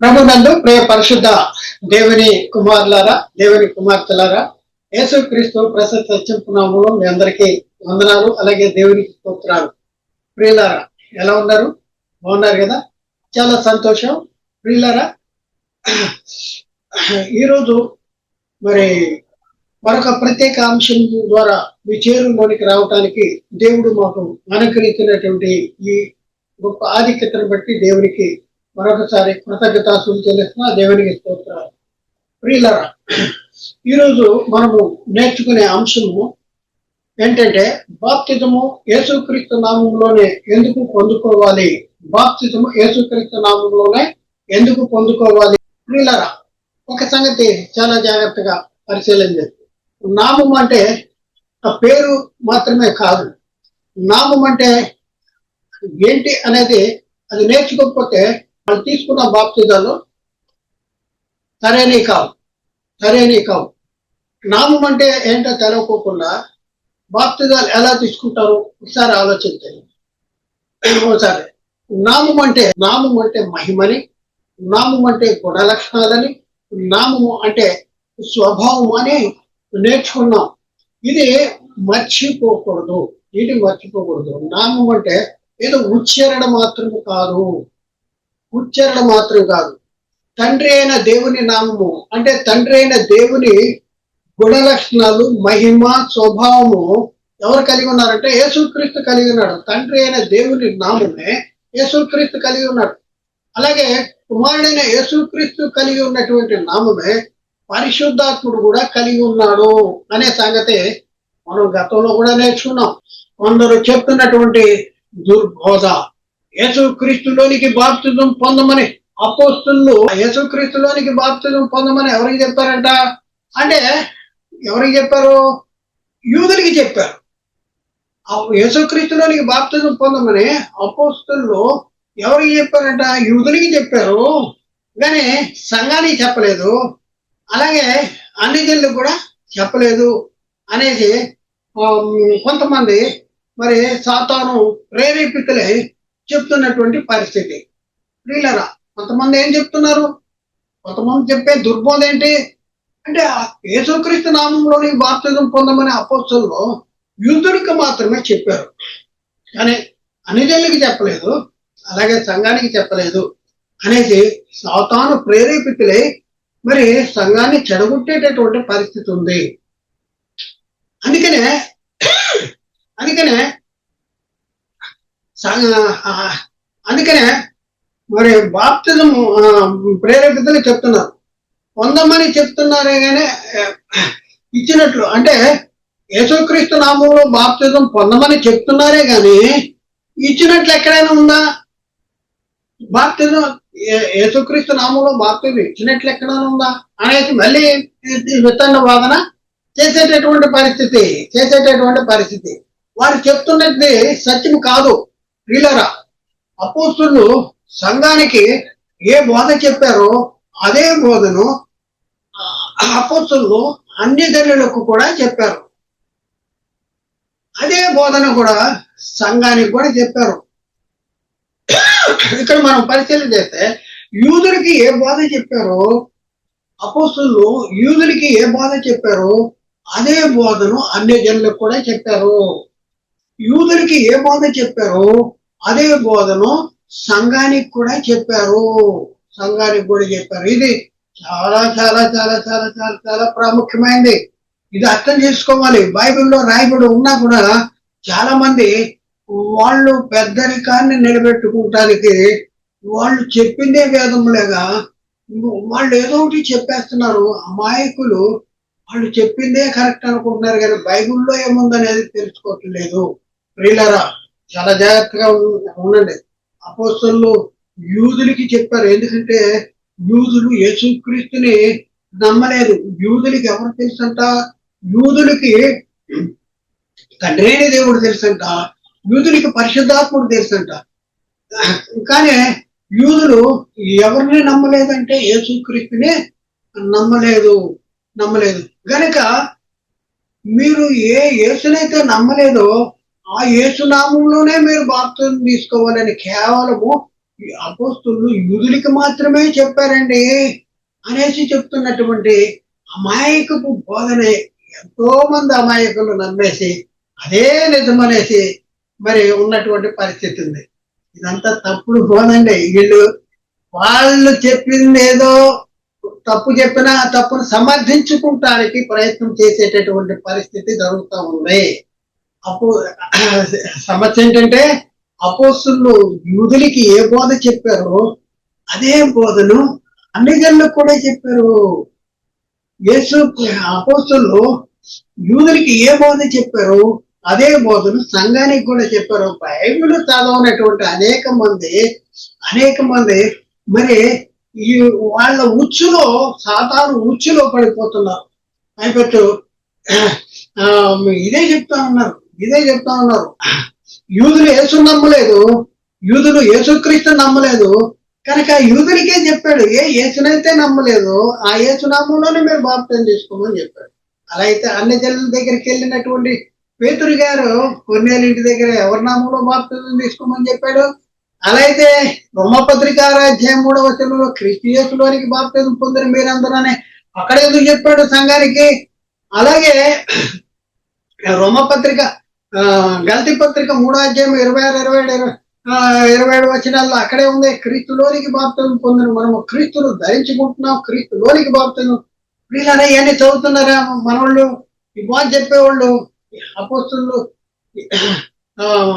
ప్రభునందు ప్రియ పరిశుద్ధ దేవుని కుమారులారా, దేవుని కుమార్తెలారా, యేసుక్రీస్తు ప్రసిద్ధ సత్యనామములో మీ అందరికీ వందనాలు. అలాగే దేవునికి స్తోత్రాలు. ప్రియులారా, ఎలా ఉన్నారు? బాగున్నారు కదా? చాలా సంతోషం. ప్రియులారా, ఈరోజు మరి మరొక ప్రత్యేక అంశం ద్వారా మీ చేరులోనికి రావటానికి దేవుడు మాకు అనుగ్రహించినటువంటి ఈ గొప్ప ఆధిక్యతను బట్టి దేవునికి మరొకసారి కృతజ్ఞతాస్తులు చెల్లిస్తున్నా. దేవునికి స్తోత్రాలు. ప్రియులారా, ఈరోజు మనము నేర్చుకునే అంశము ఏంటంటే బాప్తిజము యేసుక్రీస్తు నామంలోనే ఎందుకు పొందుకోవాలి? బాప్తిజము యేసుక్రీస్తు నామంలోనే ఎందుకు పొందుకోవాలి? ప్రియులారా, ఒక సంగతి చాలా జాగ్రత్తగా పరిశీలన చేస్తుంది. నామం అంటే ఆ పేరు మాత్రమే కాదు. నామం అంటే ఏంటి అనేది అది నేర్చుకోకపోతే వాళ్ళు తీసుకున్న బాప్తిజాలు సరైనవి కావు. నామం అంటే ఏంటో తెలవకోకుండా బాప్తిజాలు ఎలా తీసుకుంటారు ఒకసారి ఆలోచించండి. ఒకసారి నామం అంటే మహిమని, నామం అంటే గుణ లక్షణాలని, నామము అంటే స్వభావం అని నేర్చుకున్నాం. ఇది మర్చిపోకూడదు. నామం అంటే ఏదో ఉచ్చారణ మాత్రం కాదు. తండ్రి అయిన దేవుని నామము అంటే తండ్రి అయిన దేవుని గుణ లక్షణాలు, మహిమ, స్వభావము ఎవరు కలిగి ఉన్నారంటే యేసుక్రీస్తు కలిగి ఉన్నాడు. తండ్రి అయిన దేవుని నామమే యేసుక్రీస్తు కలిగి ఉన్నాడు. అలాగే కుమారుడైన యేసుక్రీస్తు కలిగి ఉన్నటువంటి నామమే పరిశుద్ధాత్ముడు కూడా కలిగి ఉన్నాడు అనే సంగతి మనం గతంలో కూడా నేర్చుకున్నాం. కొందరు చెప్తున్నటువంటి దుర్బోధ, యేసుక్రీస్తులోనికి బాప్తిజం పొందమని అపోస్తులు యేసుక్రీస్తులోనికి బాప్తిజం పొందమని ఎవరికి చెప్పారంట అంటే ఎవరికి చెప్పారు? యూదులకి చెప్పారు. యేసుక్రీస్తులోనికి బాప్తిజం పొందమని అపోస్తులు ఎవరికి చెప్పారంట? యూదులకి చెప్పారు, కానీ సంఘానికి చెప్పలేదు. అలాగే అన్ని జనులకు కూడా చెప్పలేదు అనేసి కొంతమంది మరి సాతాను ప్రేరేపితులై చెప్తున్నటువంటి పరిస్థితి. ప్రియులారా, కొంతమంది ఏం చెప్తున్నారు? కొంతమంది చెప్పే దుర్బోధ ఏంటి అంటే యేసుక్రీస్తు నామంలోని బాప్తిజం పొందమని అపోస్తులు యూదులకు మాత్రమే చెప్పారు, కానీ అన్ని జనులకు చెప్పలేదు, అలాగే సంఘానికి చెప్పలేదు అనేసి సాతాను ప్రేరేపితులై మరి సంఘాన్ని చెడగొట్టేటటువంటి పరిస్థితి ఉంది. అందుకనే మరి బాప్తిజం ప్రేరేపితులు చెప్తున్నారు, పొందమని చెప్తున్నారే కానీ ఇచ్చినట్లు అంటే యేసుక్రీస్తు నామంలో బాప్తిజం పొందమని చెప్తున్నారే కానీ ఇచ్చినట్లు ఎక్కడైనా ఉందా? బాప్తిజం యేసుక్రీస్తు నామంలో బాప్తిజం ఇచ్చినట్లు ఎక్కడైనా ఉందా అనేది మళ్ళీ విత్తన వాదన చేసేటటువంటి పరిస్థితి. వారు చెప్తున్నది సత్యం కాదు. ప్రియులారా, అపోస్తులు సంఘానికి ఏ బోధ చెప్పారో అదే బోధను అపోస్తులు అన్ని జనులకు కూడా చెప్పారు. అదే బోధన కూడా సంఘానికి కూడా చెప్పారు. ఇక్కడ మనం పరిశీలన చేస్తే యూదులకి ఏ బోధ చెప్పారో అపోస్తులు యూదులకి ఏ బోధ చెప్పారో అదే బోధను అన్ని జనులకు కూడా చెప్పారు. యూదులకి ఏ బోధ చెప్పారో అదే బోధను సంఘానికి కూడా చెప్పారు. ఇది చాలా చాలా చాలా చాలా చాలా చాలా ప్రాముఖ్యమైనది. ఇది అర్థం చేసుకోవాలి. బైబిల్లో రాయబడి ఉన్నా కూడా చాలా మంది వాళ్ళు పెద్దరికాన్ని నిలబెట్టుకుంటానికి వాళ్ళు చెప్పిందే వేదములేగా వాళ్ళు ఏదో ఒకటి చెప్పేస్తున్నారు. అమాయకులు వాళ్ళు చెప్పిందే కరెక్ట్ అనుకుంటున్నారు, కానీ బైబిల్లో ఏముందనేది తెలుసుకోవట్లేదు. ప్రియులారా, చాలా జాగ్రత్తగా ఉండండి. అపోస్తలులు యూదులకి చెప్పారు, ఎందుకంటే యూదులు యేసుక్రీస్తుని నమ్మలేదు. యూదులకి ఎవరు తెలుసంట? యూదులకి తండ్రి అయిన దేవుడు తెలుసంట, యూదులకి పరిశుద్ధాత్ముడు తెలుసంట. కానీ యూదులు ఎవరిని నమ్మలేదంటే యేసుక్రీస్తుని నమ్మలేదు. గనక మీరు ఏ యేసునైతే నమ్మలేదో ఆ యేసు నామంలోనే మీరు బాప్తిజం తీసుకోవాలని కేవలము అపోస్తులు యూదులకి మాత్రమే చెప్పారండి అనేసి చెప్తున్నటువంటి అమాయకపు బోధనే ఎంతో మంది అమాయకులు నమ్మేసి అదే నిజమనేసి మరి ఉన్నటువంటి పరిస్థితి ఉంది. ఇదంతా తప్పుడు బోధండి. వాళ్ళు చెప్పింది ఏదో తప్పు చెప్పినా ఆ తప్పును సమర్థించుకుంటానికి ప్రయత్నం చేసేటటువంటి పరిస్థితి జరుగుతూ ఉంది. సమస్య ఏంటంటే అపోస్తులు యూదులకి ఏ బోధ చెప్పారో అదే బోధను అన్ని జనులకు కూడా చెప్పారు. యేసు అపోస్తులు యూదులకి ఏ బోధ చెప్పారు అదే బోధను సంఘానికి కూడా చెప్పారు. బైబిల్ చదవనటువంటి అనేక మంది మరి ఈ వాళ్ళ ఉచ్చులో సాతాను ఉచ్చులో పడిపోతున్నారు. అయిపోతూ ఇదే చెప్తా ఉన్నారు. యూదులు యేసు నమ్మలేదు, యూదులు యేసుక్రీస్తు నమ్మలేదు కనుక యూదులకే చెప్పాడు, యేసునైతే నమ్మలేదు ఆ యేసు నామంలోనే మీరు బాప్తిజం తీసుకోమని చెప్పాడు. అలా అయితే అన్ని జనుల దగ్గరికి వెళ్ళినటువంటి పేతురు గారు కొన్నేళ్ళ ఇంటి దగ్గర ఎవరి నామంలో బాప్తిజం తీసుకోమని చెప్పాడు. అలా అయితే రోమపత్రిక 6:3 క్రీస్తు యేసులోనికి బాప్తిజం పొందిన మీరందరూ అక్కడ ఎందుకు చెప్పాడు సంఘానికి? అలాగే రోమపత్రిక గలతీ పత్రిక 3:26-27 అక్కడే ఉంది, క్రీస్తులోనికి బాప్తిజం పొందిన మనము క్రీస్తును ధరించుకుంటున్నాం, క్రీస్తులోనికి బాప్తిజం. వీళ్ళనే ఇవన్నీ చదువుతున్నారా మనోళ్ళు? ఈ బాగా చెప్పేవాళ్ళు అపోస్తులు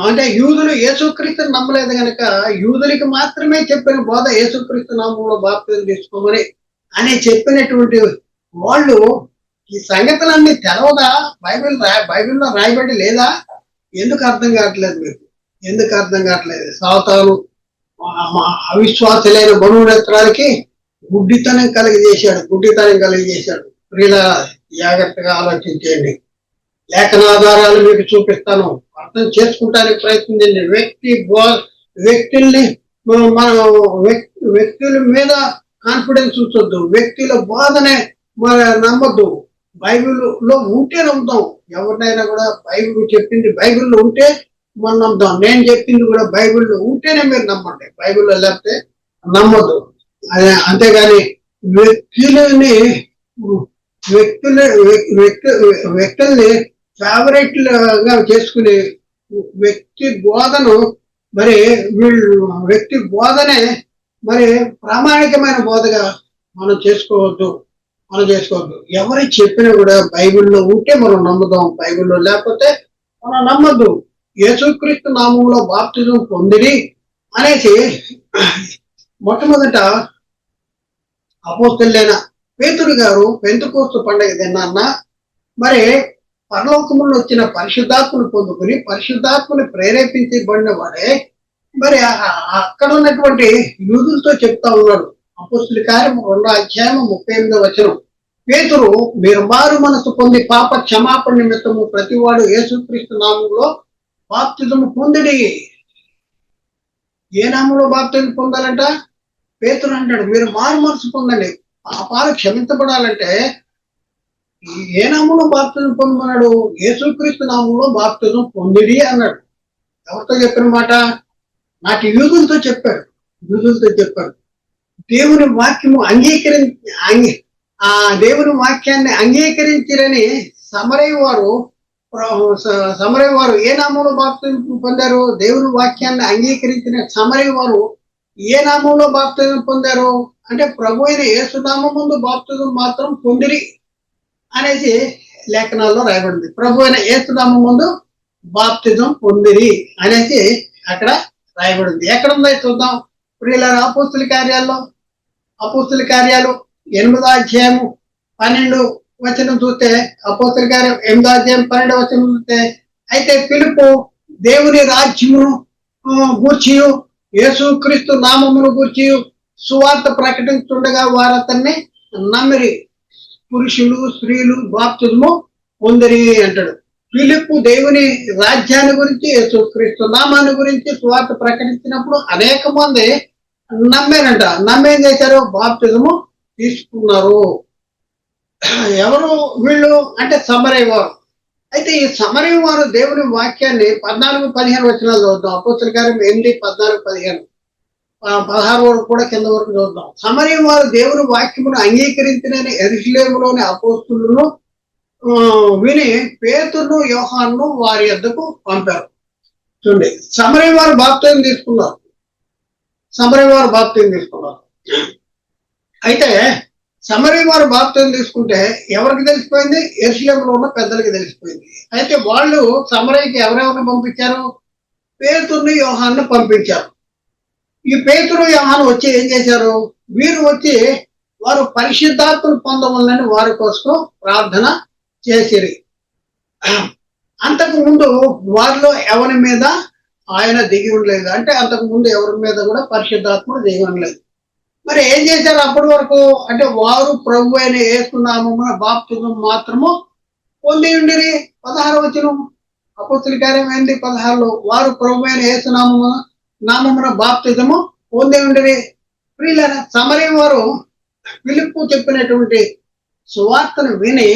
అంటే యూదులు యేసుక్రీస్తుని నమ్మలేదు కనుక యూదులకి మాత్రమే చెప్పిన బోధ యేసుక్రీస్తు నామంలో బాప్తిజం తీసుకోమని అని చెప్పినటువంటి వాళ్ళు ఈ సంగతులన్నీ తెలవదా? బైబిల్లో రాయబడి లేదా? ఎందుకు అర్థం కావట్లేదు మీకు? సాతాను అవిశ్వాసులైన మనునేత్రాలకి గుడ్డితనం కలిగజేశాడు. ప్రియుల జాగ్రత్తగా ఆలోచించండి. లేఖనాధారాలు మీకు చూపిస్తాను, అర్థం చేసుకుంటానికి ప్రయత్నించండి. వ్యక్తుల మీద కాన్ఫిడెన్స్ ఉంచొద్దు, వ్యక్తుల బోధనే నమ్మద్దు. బైబిల్లో ఉంటే నమ్ముతాం. ఎవరినైనా కూడా బైబిల్ చెప్పింది బైబిల్లో ఉంటే మనం నమ్ముతాం. నేను చెప్పింది కూడా బైబిల్లో ఉంటేనే మీరు నమ్మండి, బైబిల్లో లేకపోతే నమ్మద్దు. అంతేగాని వ్యక్తుల్ని ఫేవరెట్ గా చేసుకుని వ్యక్తి బోధను మరి వ్యక్తి బోధనే మరి ప్రామాణికమైన బోధగా మనం చేసుకోవద్దు. ఎవరు చెప్పినా కూడా బైబిల్లో ఉంటే మనం నమ్ముదాం, బైబిల్లో లేకపోతే మనం నమ్మద్దు. యేసుక్రీస్తు నామంలో బాప్తిజం పొందిరి అనేసి మొట్టమొదట అపోస్తలుడైన పేతురు గారు పెంతెకోస్తు పండుగ దినాన్న మరి పరలోకములో వచ్చిన పరిశుద్ధాత్మను పొందుకుని ప్రేరేపించి ప్రేరేపించబడిన వాడే మరి అక్కడ ఉన్నటువంటి యూదులతో చెప్తా ఉన్నాడు. అపోస్తలుల కార్యం 2:38 పేతురు, మీరు మారు మనసు పొంది పాప క్షమాపణ నిమిత్తము ప్రతివాడు యేసుక్రీస్తు నామంలో బాప్తిజము పొందిడి. ఏ నామంలో బాప్తిజం పొందాలంట? పేతురు అంటాడు మీరు మారు మనసు పొందండి, పాపాలు క్షమించబడాలంటే ఏ నామంలో బాప్తిజం పొందమన్నాడు? యేసుక్రీస్తు నామంలో బాప్తిజం పొందిడి అన్నాడు. ఎవరితో చెప్పిన మాట? నాటి యూదులతో చెప్పాడు. దేవుని వాక్యము దేవుని వాక్యాన్ని అంగీకరించిరని సమరయ వారు ఏ నామంలో బాప్తిజం పొందారు? దేవుని వాక్యాన్ని అంగీకరించిన సమరయ వారు ఏ నామంలో బాప్తిజం పొందారు అంటే ప్రభు అయిన యేసు నామముందు బాప్తిజం మాత్రం పొందిరి అనేసి లేఖనాల్లో రాయబడింది. ప్రభు అయిన యేసు నామముందు బాప్తిజం పొందిరి అనేసి అక్కడ రాయబడింది. ఎక్కడుందో చూద్దాం. ప్రియులారా, అపోస్తలుల కార్యాలు 8:12 చూస్తే, అపోస్తలుల కార్యం 8:12 చూస్తే, అయితే ఫిలిప్పు దేవుని రాజ్యమును గూర్చి యేసుక్రీస్తు నామమును గూర్చి సువార్త ప్రకటించుండగా వారు అతన్ని నమ్మిరి, పురుషులు స్త్రీలు బాప్తిజము పొందిరి అంటాడు. ఫిలిప్పు దేవుని రాజ్యాన్ని గురించి యేసుక్రీస్తు నామాన్ని గురించి సువార్త ప్రకటించినప్పుడు అనేక మంది నమ్మారంట. నమ్మేం చేశారు? బాప్తిజము తీసుకున్నారు. ఎవరు వీళ్ళు అంటే సమరయ వారు. అయితే ఈ సమరయ వారు దేవుని వాక్యాన్ని 14-15 వచనాలు చదువుతాం. అపోస్తలుల కార్యం 8:14-15. 16 వరకు కూడా కింద వరకు చూద్దాం. సమరయ వారు దేవుని వాక్యమును అంగీకరించిన యెరూషలేములోని అపోస్తులను విని పేతురును యోహానును వారి యొద్దకు పంపారు. చూడండి, సమరయ వారు బాప్తిజం తీసుకున్నారు. అయితే సమరయ వారు బాప్తిజం తీసుకుంటే ఎవరికి తెలిసిపోయింది? యెరూషలేములో ఉన్న పెద్దలకి తెలిసిపోయింది. అయితే వాళ్ళు సమరయకి ఎవరెవరిని పంపించారు? పేతురుని యోహానును పంపించారు. ఈ పేతురు యోహాను వచ్చి ఏం చేశారు? వీరు వచ్చి వారు పరిశుద్ధాత్మను పొందవాలని వారి కోసం ప్రార్థన చేసిరి. అంతకు ముందు వారిలో ఎవరి మీద ఆయన దిగి ఉండలేదు. అంటే అంతకు ముందు ఎవరి మీద కూడా పరిశుద్ధాత్ముడు దిగి ఉండలేదు. మరి ఏం చేశారు అప్పటి వరకు? అంటే వారు ప్రభు అయిన యేసు నామమున బాప్తిజం మాత్రము పొంది ఉండిరి. 16 వచనం అపోస్తుల కార్యం 8:16 వారు ప్రభు అయిన యేసు నామమున బాప్తిజము పొంది ఉండిరి. ప్రియులారా, సమరయ వారు ఫిలిప్పు చెప్పినటువంటి సువార్తను విని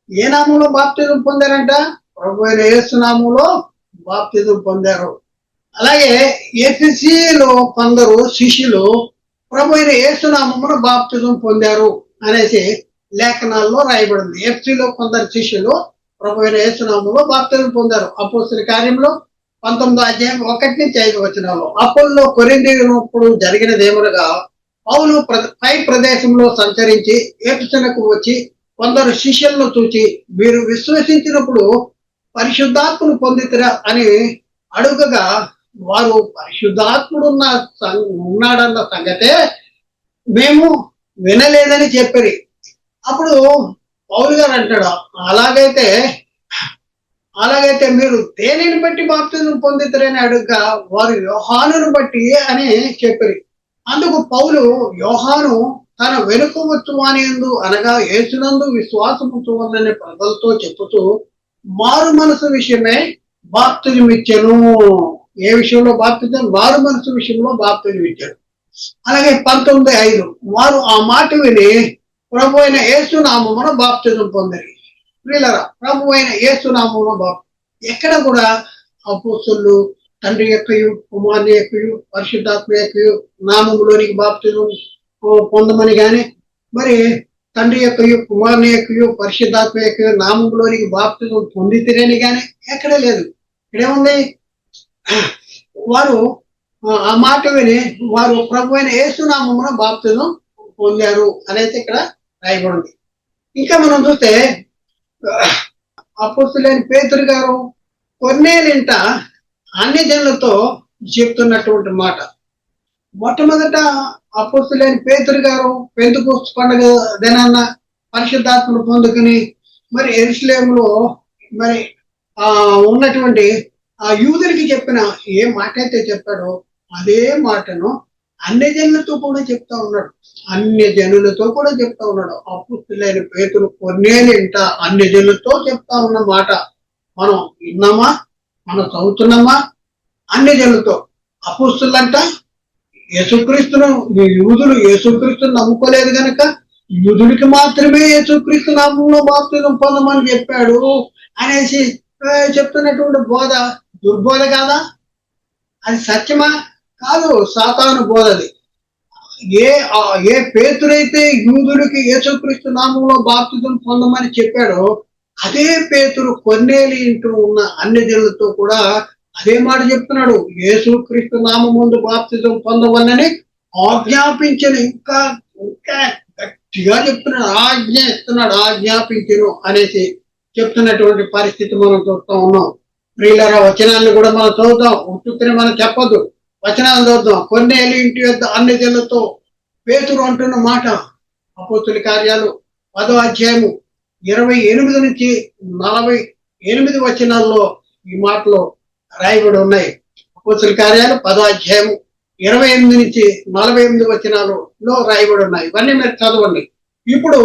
ఏ నామంలో బాప్తిజం పొందారంట? ప్రభు అయిన యేసు నామంలో బాప్తిజం పొందారు. అలాగే ఎఫెసీలో కొందరు శిష్యులు ప్రభు అయిన యేసు నామమున బాప్తిజం పొందారు అనేసి లేఖనాల్లో రాయబడింది. ఎఫెసీలో కొందరు శిష్యులు ప్రభు అయిన యేసు నామములో బాప్తిజం పొందారు. అపోస్తుల కార్యంలో 19:1-5 అపోల్లో కొరింథీయులప్పుడు జరిగినదేమనగా పౌలు పై ప్రదేశంలో సంచరించి ఎఫెసునకు వచ్చి కొందరు శిష్యులను చూచి మీరు విశ్వసించినప్పుడు పరిశుద్ధాత్మను పొందితిరా అని అడుగగా వారు పరిశుద్ధాత్ముడు ఉన్నాడన్న సంగతే మేము వినలేదని చెప్పారు. అప్పుడు పౌలు గారు అంటాడు, అలాగైతే మీరు దేనిని బట్టి బాప్తిజం పొందితారని అడుగుగా వారు యోహానును బట్టి అని చెప్పారు. అందుకు పౌలు యోహాను తన వెనుక వచ్చువానియందు అనగా యేసునందు విశ్వాసముంచువలనే ప్రజలతో చెప్పుతూ మారు మనసు విషయమై బాప్తిజం ఇచ్చాను. ఏ విషయంలో బాప్తిజం? మారు మనసు విషయంలో బాప్తిజం ఇచ్చాడు. అలాగే 19:5 వారు ఆ మాట విని ప్రభు అయిన యేసు నామమున బాప్తిజం పొందిరి. ప్రియులారా, ప్రభు అయిన యేసు నామమున ఎక్కడ కూడా అపోస్తలులు తండ్రి యొక్కయు కుమారుని యొక్కయు పరిశుద్ధాత్మ యొక్కయు నామములోనికి బాప్తిజం పొందమని కానీ, మరి తండ్రి యొక్కయు కుమారుని యొక్కయు పరిశుద్ధాత్మ యొక్కయు నామములోనికి బాప్తిజం పొందితిరని కానీ ఎక్కడ లేదు. ఇక్కడేముంది? వారు ఆ మాట విని వారు ప్రభు అయిన యేసు నామమున బాప్తిజం పొందారు అనేది ఇక్కడ రాయబడింది. ఇంకా మనం చూస్తే అపోస్తలుడైన పేతురు గారు కొర్నేలింట అన్ని జనులతో చెప్తున్నటువంటి మాట. మొట్టమొదట అపోస్తలుడైన పేతురు గారు పెంతెకోస్తు పండుగ దినాన్న పరిశుద్ధాత్మను పొందుకుని మరి యెరూషలేములో మరి ఉన్నటువంటి ఆ యూదులకి చెప్పిన ఏ మాట అయితే చెప్పాడో అదే మాటను అన్ని జనులతో కూడా చెప్తా ఉన్నాడు. అపోస్తలుడైన పేతురు కొర్నేలింట అన్ని జనులతో చెప్తా ఉన్న మాట మనం విన్నామా? మనం చదువుతున్నామా? అన్ని జనులతో. అపోస్తలులంట యేసుక్రీస్తును యూదులు యేసుక్రీస్తును నమ్ముకోలేదు కనుక యూదుడికి మాత్రమే యేసుక్రీస్తు నామంలో బాప్తిజం పొందమని చెప్పాడు అనేసి చెప్తున్నటువంటి బోధ దుర్బోధ కాదా? అది సత్యమా? కాదు, సాతాను బోధది. ఏ పేతురైతే యూదులకి యేసుక్రీస్తు నామంలో బాప్తిజం పొందమని చెప్పాడో అదే పేతురు కొర్నేలి ఇంటూ ఉన్న అన్ని జనులతో కూడా అదే మాట చెప్తున్నాడు. యేసుక్రీస్తు నామముందు బాప్తిజం పొందవలని ఆజ్ఞాపించను. ఇంకా గట్టిగా చెప్తున్నాడు, ఆజ్ఞాపించను అనేసి చెప్తున్నటువంటి పరిస్థితి మనం చూస్తూ ఉన్నాం. ప్రియులారా, వచనాన్ని కూడా మనం చదువుతాం. ఉత్తుత్తిని మనం చెప్పొద్దు, వచనాలు చదువుతాం. కొర్నేలి ఇంటి వద్ద అన్ని జనులతో పేతురు అంటున్న మాట అపోస్తుల కార్యాలు 10:28-48 వచనాల్లో ఈ మాటలు రాయబడి ఉన్నాయి. అపోస్తుల కార్యాలు 10:28-48 వచనాలలో రాయబడి ఉన్నాయి. ఇవన్నీ మీరు చదవండి. ఇప్పుడు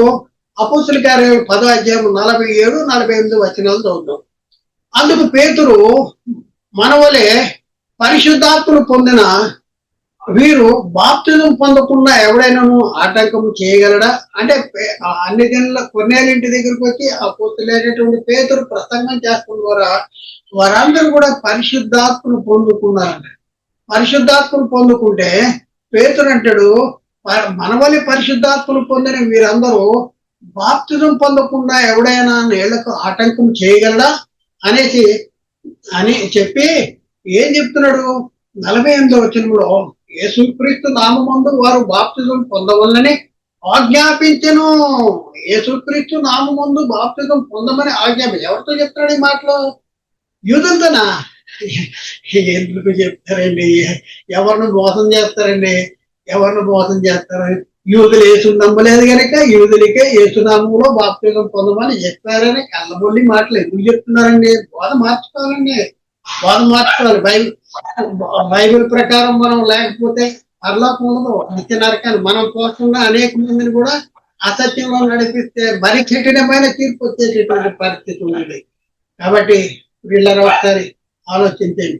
అపోస్తుల కార్యాలు 10:47-48 వచనాలు చదువుతాం. అందుకు పేతురు మనవలే పరిశుద్ధాత్మను పొందిన వీరు బాప్తిజం పొందకుండా ఎవడైనాను ఆటంకం చేయగలడా? అంటే అన్ని జనుల కొర్నేలింటి దగ్గరికి వచ్చి అపోస్తలుడైనటువంటి పేతురు ప్రసంగం చేస్తున్న ద్వారా వారందరూ కూడా పరిశుద్ధాత్మను పొందుకున్నారంట. పరిశుద్ధాత్మను పొందుకుంటే పేతురు అంటాడు, మనవలి పరిశుద్ధాత్మను పొందిన వీరందరూ బాప్తిజం పొందకుండా ఎవడైనా నీళ్లకు ఆటంకం చేయగలడా అనేసి అని చెప్పి ఏం చెప్తున్నాడు? 48వ వచనంలో యేసుక్రీస్తు నామమందు వారు బాప్తిజం పొందవలని ఆజ్ఞాపించను. యేసుక్రీస్తు నామమందు బాప్తిజం పొందమని ఆజ్ఞాపించు. ఎవరితో చెప్తాడు ఈ మాటలు? యూదులతోనా? ఎందుకు చెప్తారండి? ఎవరిని మోసం చేస్తారండి? ఎవరిని మోసం చేస్తారు? యూదులు యేసు నమ్మలేదు కనుక యూదులకే యేసునామంలో బాప్తిజం పొందమని చెప్పారని కళ్ళబొల్లి మాటలు ఎందుకు చెప్తున్నారండి? బోధ మార్చుకోవాలండి, బోధ మార్చుకోవాలి. బైబిల్ ప్రకారం మనం లేకపోతే పరలోకం ఉండదు, నిత్య నరకాన్ని. మనం పోకుండా అనేక మందిని కూడా అసత్యంలో నడిపిస్తే మరి కఠినమైన తీర్పు వచ్చేటటువంటి పరిస్థితి ఉంది. కాబట్టి వీళ్ళని ఒకసారి ఆలోచించండి.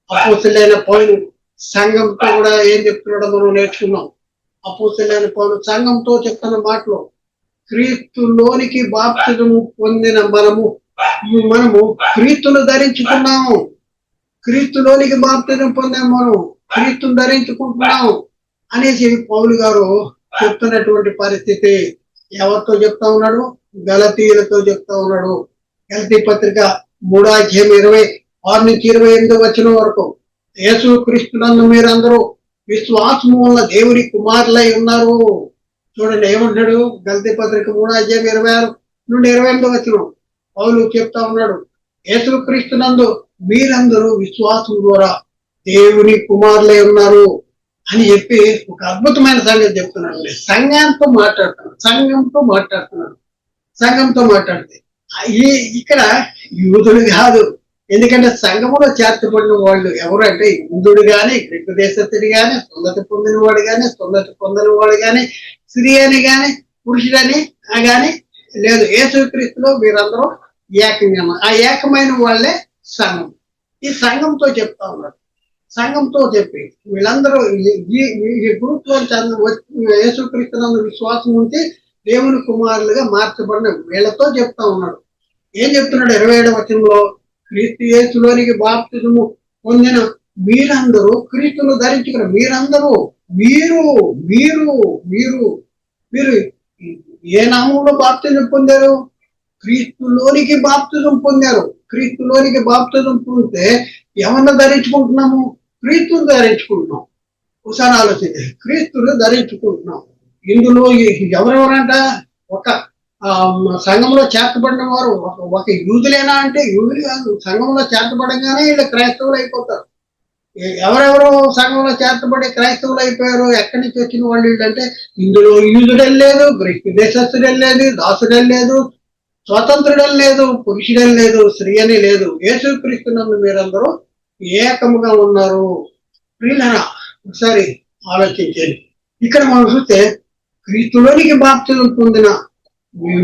అపోస్తులైన పౌలు సంఘంతో కూడా ఏం చెప్తున్నాడో మనం నేర్చుకున్నాం. అపోస్తులైన పౌలు సంఘంతో చెప్తున్న మాటలు, క్రీస్తులోనికి బాప్తిజము పొందిన మనము క్రీస్తును ధరించుకున్నాము. క్రీస్తులోనికి బాప్తిజం పొందాము, మనం క్రీస్తును ధరించుకుంటున్నాము అనేసి పౌలు గారు చెప్తున్నటువంటి పరిస్థితి. ఎవరితో చెప్తా ఉన్నాడు? గలతీయులతో చెప్తా ఉన్నాడు. గలతీ పత్రిక 3:26-28 వరకు, యేసు క్రీస్తునందు మీరందరూ విశ్వాసము వల్ల దేవుని కుమారులై ఉన్నారు. చూడండి ఏమంటాడు? గలతీ పత్రిక 3:26-28 పౌలు చెప్తా ఉన్నాడు, యేసు క్రీస్తునందు మీరందరూ విశ్వాసం ద్వారా దేవుని కుమారులై ఉన్నారు అని చెప్పి ఒక అద్భుతమైన సంగతి చెప్తున్నాడు. సంఘంతో మాట్లాడితే ఇక్కడ యూదులు కాదు. ఎందుకంటే సంఘములో చేర్చబడిన వాళ్ళు ఎవరు అంటే యూదుడు గాని, గ్రీకు దేశస్థుడు గాని, సున్నతి పొందిన వాడు గాని, సున్నతి పొందిన వాడు గాని, స్త్రీ అని గాని, పురుషుడని గాని లేదు. యేసుక్రీస్తులో వీరందరూ ఏకంగా, ఆ ఏకమైన వాళ్ళే సంఘం. ఈ సంఘంతో చెప్తా ఉన్నారు. సంఘంతో చెప్పి వీళ్ళందరూ ఈ గ్రూప్ లో యేసుక్రీస్తునందు విశ్వాసం ఉంచి దేవుని కుమారులుగా మార్చబడిన వీళ్ళతో చెప్తా ఉన్నాడు. ఏం చెప్తున్నాడు? 27వ వచనంలో, క్రీస్తు యేసులోనికి బాప్తిజము పొందిన మీరందరూ క్రీస్తును ధరించుకున్నారు. మీరందరూ మీరు మీరు మీరు మీరు ఏ నామంలో బాప్తిజం పొందారు? క్రీస్తులోనికి బాప్తిజం పొందారు. క్రీస్తులోనికి బాప్తిజం పొందితే ఎవరిని ధరించుకుంటున్నాము? క్రీస్తుని ధరించుకుంటున్నాం. ఒకసారి ఆలోచించండి, క్రీస్తుని ధరించుకుంటున్నాం. ఇందులో ఎవరెవరంట? ఒక సంఘంలో చేర్చబడిన వారు ఒక యూదులేనా అంటే యూదులు కాదు. సంఘంలో చేర్చబడంగానే వీళ్ళు క్రైస్తవులు అయిపోతారు. ఎవరెవరు సంఘంలో చేర్చబడి క్రైస్తవులు అయిపోయారు? ఎక్కడి నుంచి వచ్చిన వాళ్ళు వీళ్ళంటే ఇందులో యూదుడని లేదు, గ్రీకు దేశస్థుడని లేదు, దాసుడని లేదు, స్వతంత్రుడని లేదు, పురుషుడని లేదు, స్త్రీ అని లేదు. యేసుక్రీస్తునందు మీరందరూ ఏకముగా ఉన్నారు. ప్రియులారా ఒకసారి ఆలోచించండి. ఇక్కడ మనం చూస్తే క్రీస్తులోనికి బాప్తిజం పొందిన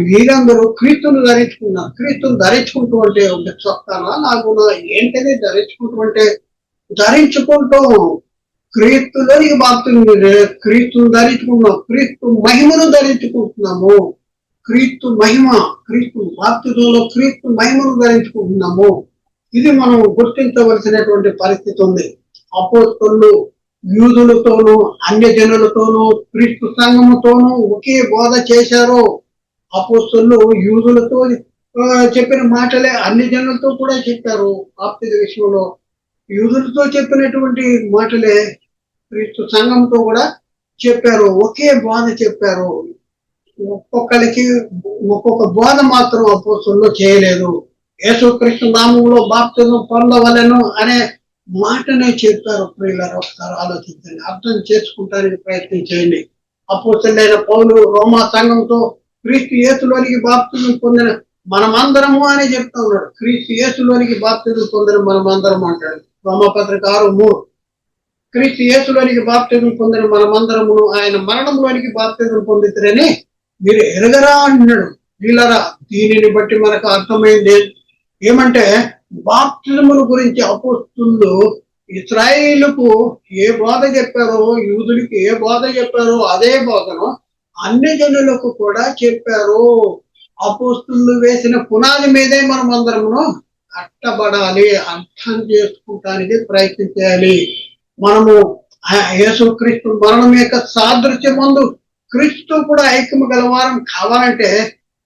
వీరందరూ క్రీస్తును ధరించుకున్నారు. క్రీస్తును ధరించుకుంటూ అంటే ఒక చొక్కానా లాగునా ఏంటనే ధరించుకుంటూ క్రీస్తులోనికి బాప్తిజం, క్రీస్తును ధరించుకుంటున్నాం. క్రీస్తు మహిమను ధరించుకుంటున్నాము. క్రీస్తు బాప్తిజంలో క్రీస్తు మహిమను ధరించుకుంటున్నాము. ఇది మనం గుర్తించవలసినటువంటి పరిస్థితి ఉంది. అపోస్తలులు యూదులతోనూ అన్యజనులతోనూ క్రీస్తు సంఘముతోనూ ఒకే బోధ చేశారు. అపోస్తలులు యూదులతో చెప్పిన మాటలే అన్ని జనులతో కూడా చెప్పారు. బాప్తిజ విషయంలో యూదులతో చెప్పినటువంటి మాటలే క్రీస్తు సంఘంతో కూడా చెప్పారు. ఒకే బోధ చెప్పారు. ఒక్కొక్కరికి ఒక్కొక్క బోధ మాత్రం అపోస్తలులు చేయలేదు. యేసుక్రీస్తు నామంలో బాప్తిజం పొందవలెను అనే మాటనే చెప్పారు. ప్రియులారా ఒకసారి ఆలోచించండి, అర్థం చేసుకుంటానికి ప్రయత్నం చేయండి. అపోస్తలుడైన పౌలు రోమా సంఘంతో క్రీస్తు యేసులోనికి బాప్తిజం పొందిన మనమందరము అని చెప్తా ఉన్నాడు. క్రీస్తు యేసులోనికి బాప్తిజం పొందిన మనమందరం అంటాడు. రోమపత్రిక 6:3 క్రీస్తు యేసులోనికి బాప్తిజం పొందిన మనమందరమును ఆయన మరణంలోనికి బాప్తిజం పొందితురని మీరు ఎరగరా అంటున్నాడు. వీళ్ళరా దీనిని బట్టి మనకు అర్థమైంది ఏమంటే, బాప్తిజముల గురించి అపోస్తలులు ఇశ్రాయేలుకు ఏ బోధ చెప్పారో, యూదులకి ఏ బోధ చెప్పారో అదే బోధను అన్ని జనులకు కూడా చెప్పారు. అపోస్తలులు వేసిన పునాది మీదే మనం అందరమును కట్టబడాలి, అర్థం చేసుకుంటానికి ప్రయత్నం చేయాలి. మనము యేసుక్రీస్తు మరణం యొక్క సాదృశ్యం ముందు క్రీస్తు కూడా ఐక్యము గలవారం కావాలంటే,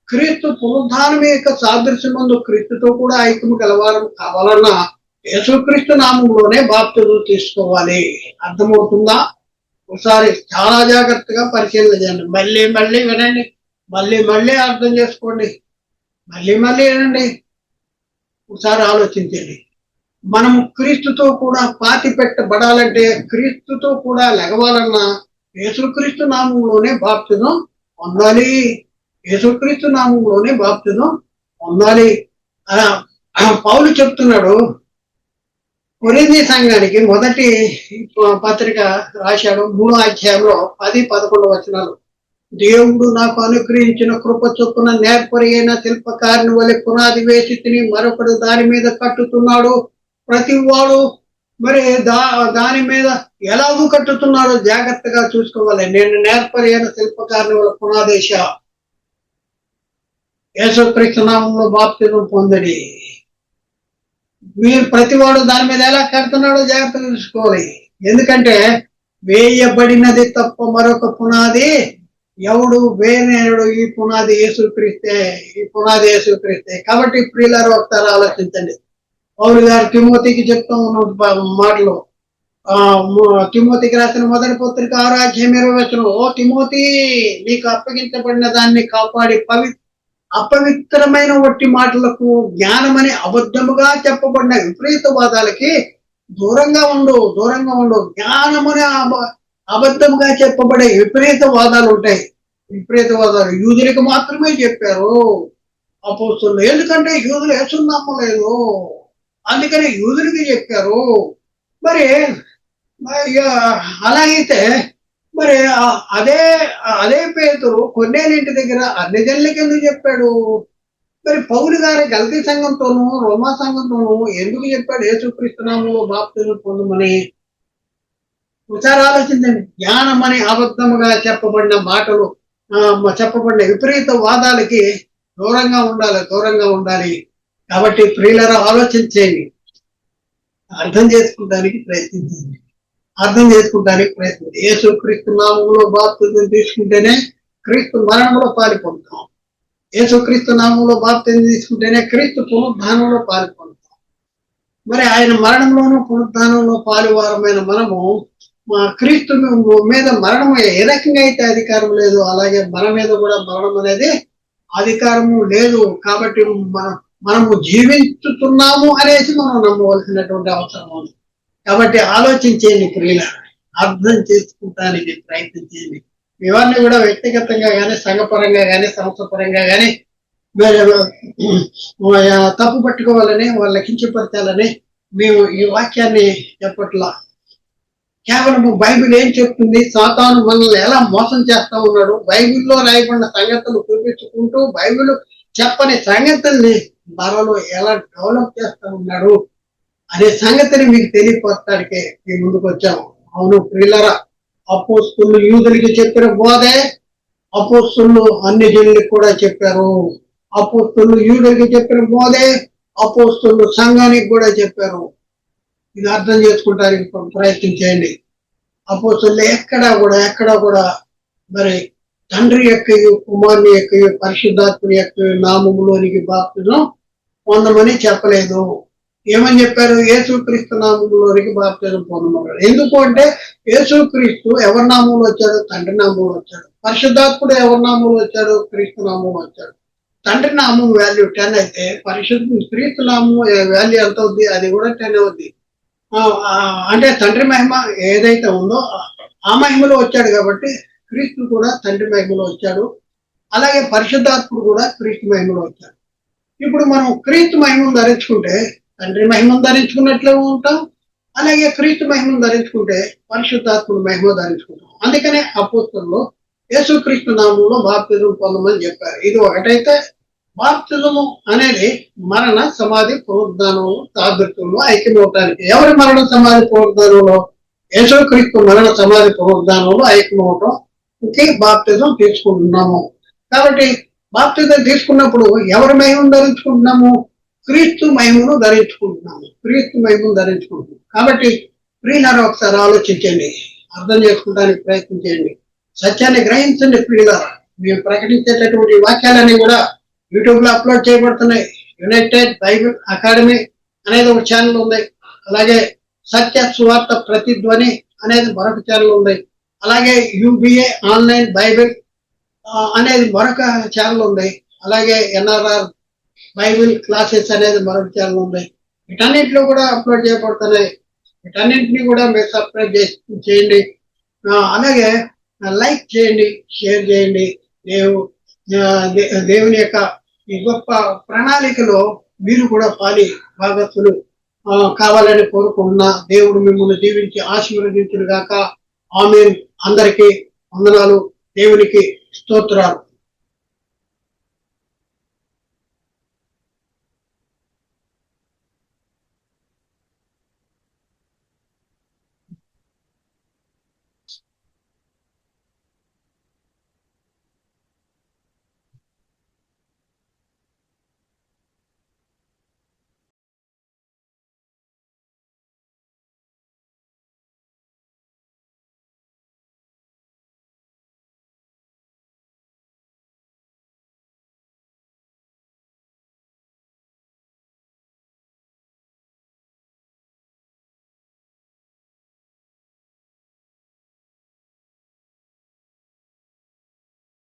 క్రీస్తు పునరుద్ధానం యొక్క సాదృశ్యం ముందు క్రీస్తుతో కూడా ఐక్యము గలవారం కావాలన్నా యేసుక్రీస్తు నామంలోనే బాప్తిజం తీసుకోవాలి. అర్థమవుతుందా? ఒకసారి చాలా జాగ్రత్తగా పరిశీలన చేయండి. మళ్ళీ మళ్ళీ వినండి, మళ్ళీ మళ్ళీ అర్థం చేసుకోండి, మళ్ళీ మళ్ళీ వినండి, ఒకసారి ఆలోచించండి. మనము క్రీస్తుతో కూడా పాతి పెట్టబడాలంటే, క్రీస్తుతో కూడా లెగవాలన్నా యేసుక్రీస్తు నామంలోనే బాప్తిజం పొందాలి. యేసుక్రీస్తు నామంలోనే బాప్తిజం పొందాలి. పౌలు చెప్తున్నాడు కొరింథీ సంఘానికి, మొదటి పత్రిక రాశాడు 3వ అధ్యాయంలో 10-11 వచనాలు. దేవుడు నాకు అనుగ్రహించిన కృప చొప్పున నేర్పరి అయిన శిల్పకారుని వలె పునాది వేసి తిని మరొకడు దాని మీద కట్టుతున్నాడు. ప్రతి వాడు మరి దాని మీద ఎలాగూ కట్టుతున్నాడో జాగ్రత్తగా చూసుకోవాలి. నేను నేర్పరి అయిన శిల్పకారుని వల్ల పునాదేశ యేసుక్రీస్తు నామంలో బాప్తిజం పొందడి. మీరు ప్రతివాడు దాని మీద ఎలా కడుతున్నాడో జాగ్రత్తగా చూసుకోవాలి. ఎందుకంటే వేయబడినది తప్ప మరొక పునాది ఎవడు వేయనేడు, ఈ పునాది యేసుక్రీస్తే, ఈ పునాది యేసుక్రీస్తే. కాబట్టి ప్రియులారా ఒకసారి ఆలోచించండి. పౌలు గారు తిమోతికి చెప్తూ ఉన్న మాటలు, తిమోతికి రాసిన మొదటి పత్రిక 6వ అధ్యాయం 20వ వచనం, ఓ తిమోతి, నీకు అప్పగించబడిన దాన్ని కాపాడి అపవిత్రమైన వట్టి మాటలకు జ్ఞానమని అబద్ధముగా చెప్పబడిన విపరీతవాదాలకి దూరంగా ఉండు. జ్ఞానమని అబద్ధముగా చెప్పబడే విపరీత వాదాలు ఉంటాయి. విపరీత వాదాలు యూదులకు మాత్రమే చెప్పారు అపోస్తలులు. ఎందుకంటే యూదులు యేసుని నమ్మలేదు, అందుకని యూదులకి చెప్పారు. మరి అలాగైతే మరి అదే పేతురు కొన్నేళ్ళ ఇంటి దగ్గర అన్ని జనులకి ఎందుకు చెప్పాడు? మరి పౌలు గారి గల్తీ సంఘంతోనూ రోమా సంఘంతోనూ ఎందుకు చెప్పాడు యేసుక్రీస్తు నామములో బాప్తిజం పొందమని? ఒకసారి ఆలోచించండి. జ్ఞానం అని అబద్ధముగా చెప్పబడిన మాటలు, చెప్పబడిన విపరీత వాదాలకి దూరంగా ఉండాలి. కాబట్టి ప్రియులారా ఆలోచించేయండి, అర్థం చేసుకోవడానికి ప్రయత్నించండి. యేసుక్రీస్తు నామములో బాప్తిజం తీసుకుంటేనే క్రీస్తు మరణంలో పాలు పొందుతాం. యేసుక్రీస్తు నామంలో బాప్తిజం తీసుకుంటేనే క్రీస్తు పునరుద్ధానంలో పాలు పొందుతాం. మరి ఆయన మరణంలోనూ పునరుద్ధానంలో పాలువారమైన మనము క్రీస్తు మీద మరణం ఏ రకంగా అయితే అధికారం లేదు, అలాగే మన మీద కూడా మరణం అనేది అధికారము లేదు. కాబట్టి మనము జీవించుతున్నాము అనేసి మనం నమ్మవలసినటువంటి అవసరం ఉంది. కాబట్టి ఆలోచించేయండి ప్రియుల, అర్థం చేసుకుంటానికి ప్రయత్నం చేయండి. ఇవన్నీ కూడా వ్యక్తిగతంగా కానీ, సంఘపరంగా కానీ, సంస్థపరంగా కానీ తప్పు పట్టుకోవాలని, వాళ్ళ కించపరచాలని మేము ఈ వాక్యాన్ని చెప్పట్లా. కేవలం బైబిల్ ఏం చెప్తుంది, సాతాను మనల్ని ఎలా మోసం చేస్తా ఉన్నాడు, బైబిల్లో రాయబడిన సంగతులు చూపించుకుంటూ బైబిల్ చెప్పని సంగతుల్ని మనలో ఎలా డెవలప్ చేస్తా ఉన్నాడు అనే సంగతిని మీకు తెలియపరచడానికి మీ ముందుకు వచ్చాము. అవును ప్రియులారా, అపోస్తలులు యూదులకి చెప్పిన బోధే అపోస్తలులు అన్ని జనులకు కూడా చెప్పారు. అపోస్తలులు యూదులకి చెప్పిన బోధే అపోస్తలులు సంఘానికి కూడా చెప్పారు. ఇది అర్థం చేసుకుంటానికి ప్రయత్నం చేయండి. అపోస్తలులు ఎక్కడా కూడా మరి తండ్రి యొక్క కుమారుని యొక్క పరిశుద్ధాత్మని యొక్క నామములోనికి బాప్తిజం పొందమని చెప్పలేదు. ఏమని చెప్పారు? యేసుక్రీస్తు నామములోనికి బాప్తిజం పొందమన్నారు. ఎందుకు అంటే యేసుక్రీస్తు ఎవరి నామంలో వచ్చాడు? తండ్రి నామంలో వచ్చాడు. పరిశుద్ధాత్ముడు ఎవరి నామంలో వచ్చాడు? క్రీస్తు నామంలో వచ్చాడు. తండ్రి నామం వాల్యూ 10 అయితే క్రీస్తు నామం వాల్యూ ఎంత అవుద్ది? అది కూడా 10 అవుద్ది. అంటే తండ్రి మహిమ ఏదైతే ఉందో ఆ మహిమలో వచ్చాడు కాబట్టి క్రీస్తు కూడా తండ్రి మహిమలో వచ్చాడు. అలాగే పరిశుద్ధాత్ముడు కూడా క్రీస్తు మహిమలో వచ్చాడు. ఇప్పుడు మనం క్రీస్తు మహిమను ధరించుకుంటే తండ్రి మహిమను ధరించుకున్నట్లే ఉంటాం, అలాగే క్రీస్తు మహిమను ధరించుకుంటే పరిశుద్ధాత్ముడు మహిమ ధరించుకుంటాం. అందుకనే అపోస్తలులు యేసుక్రీస్తు నామంలో బాప్తిజం పొందమని చెప్పారు. ఇది ఒకటైతే బాప్తిజము అనేది మరణ సమాధి పునరుద్ధానంలో సాదృశ్యంలో ఐక్యమవటానికి. ఎవరి మరణ సమాధి పునరుద్ధానంలో? యేసుక్రీస్తు మరణ సమాధి పునరుద్ధానంలో ఐక్యమవటంకి బాప్తిజం తీసుకుంటున్నాము. కాబట్టి బాప్తిజం తీసుకున్నప్పుడు ఎవరి మహిమను ధరించుకుంటున్నాము? క్రీస్తు మహిమను ధరించుకుంటున్నాము. కాబట్టి ప్రియులారా ఒకసారి ఆలోచించండి, అర్థం చేసుకోవడానికి ప్రయత్నం చేయండి, సత్యాన్ని గ్రహించండి. ప్రియులారా మేము ప్రకటించేటటువంటి వాక్యాలన్నీ కూడా యూట్యూబ్ లో అప్లోడ్ చేయబడుతున్నాయి. యునైటెడ్ బైబిల్ అకాడమీ అనేది ఒక ఛానల్ ఉంది. అలాగే సత్య సువార్త ప్రతిధ్వని అనేది మరొక ఛానల్ ఉంది. అలాగే యూబిఏ ఆన్లైన్ బైబిల్ అనేది మరొక ఛానల్ ఉంది. అలాగే ఎన్ఆర్ఆర్ బైబిల్ క్లాసెస్ అనేది మరొక ఛానల్ ఉంది. వీటన్నింటిలో కూడా అప్లోడ్ చేయబడుతున్నాయి. వీటన్నింటినీ కూడా మీరు సబ్స్క్రైబ్ చేయండి. అలాగే లైక్ చేయండి, షేర్ చేయండి. దేవుని యొక్క ఈ గొప్ప ప్రణాళికలో మీరు కూడా పాలి భాగస్తులు కావాలని కోరుకుంటున్నా. దేవుడు మిమ్మల్ని దీవించి ఆశీర్వదించును గాక. ఆమేన్. అందరికీ వందనాలు. దేవునికి స్తోత్రాలు.